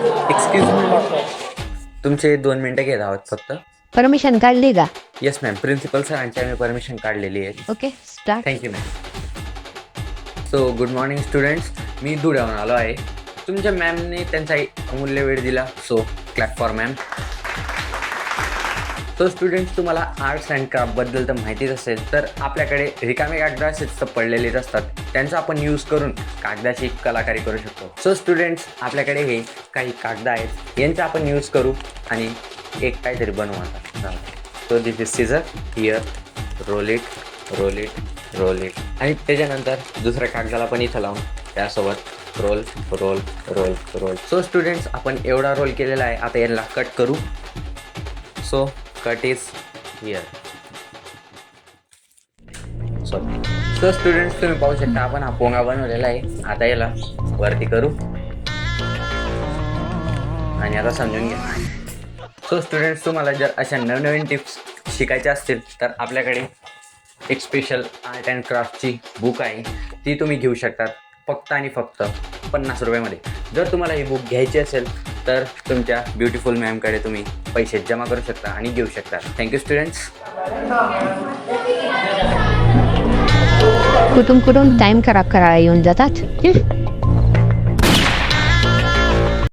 Excuse me doctor, तुमचे 2 मिनटं घेत आहोत फक्त. परमिशन काढली का? येस मॅम, प्रिन्सिपल सरांची आम्ही परमिशन काढलेली आहे. Okay start. Thank you ma'am. So good morning students, मी धुळ्याहून आलो आहे. तुमच्या मॅमने त्यांचा अमूल्य वेळ दिला, so clap for ma'am. So students, तुम्हाला आर्ट्स अँड क्राफ्टबद्दल तर माहितीच असेल, तर आपल्याकडे रिकामे कागद असेच पडलेलेच असतात. त्यांचा आपण यूज करून कागदाची कलाकारी करू शकतो. सो स्टुडंट्स, आपल्याकडे हे काही कागद आहेत, यांचा आपण यूज करू आणि एक काहीतरी बनवू आता. So this is scissor, here roll it, roll it, roll it. आणि त्याच्यानंतर दुसऱ्या कागदाला पण इथं लावून त्यासोबत roll roll roll roll. So students, आपण एवढा रोल केलेला आहे. आता यांना कट करू. So cut is here. So students, तुम्ही पाहू शकता आपण हा पोंगा बनवलेला आहे. आता याला वरती करू आणि आता समजून घ्या. सो स्टुडंट्स, तुम्हाला जर अशा नवनवीन टिप्स शिकायच्या असतील तर आपल्याकडे एक स्पेशल आर्ट अँड क्राफ्टची बुक आहे, ती तुम्ही घेऊ शकतात फक्त आणि फक्त 50 रुपयामध्ये. जर तुम्हाला ही बुक घ्यायची असेल तर तुमच्या ब्युटिफुल मॅमकडे तुम्ही पैसे जमा करू शकता आणि घेऊ शकता. Thank you students. कुठून टाइम खराब करायला येऊन जातात.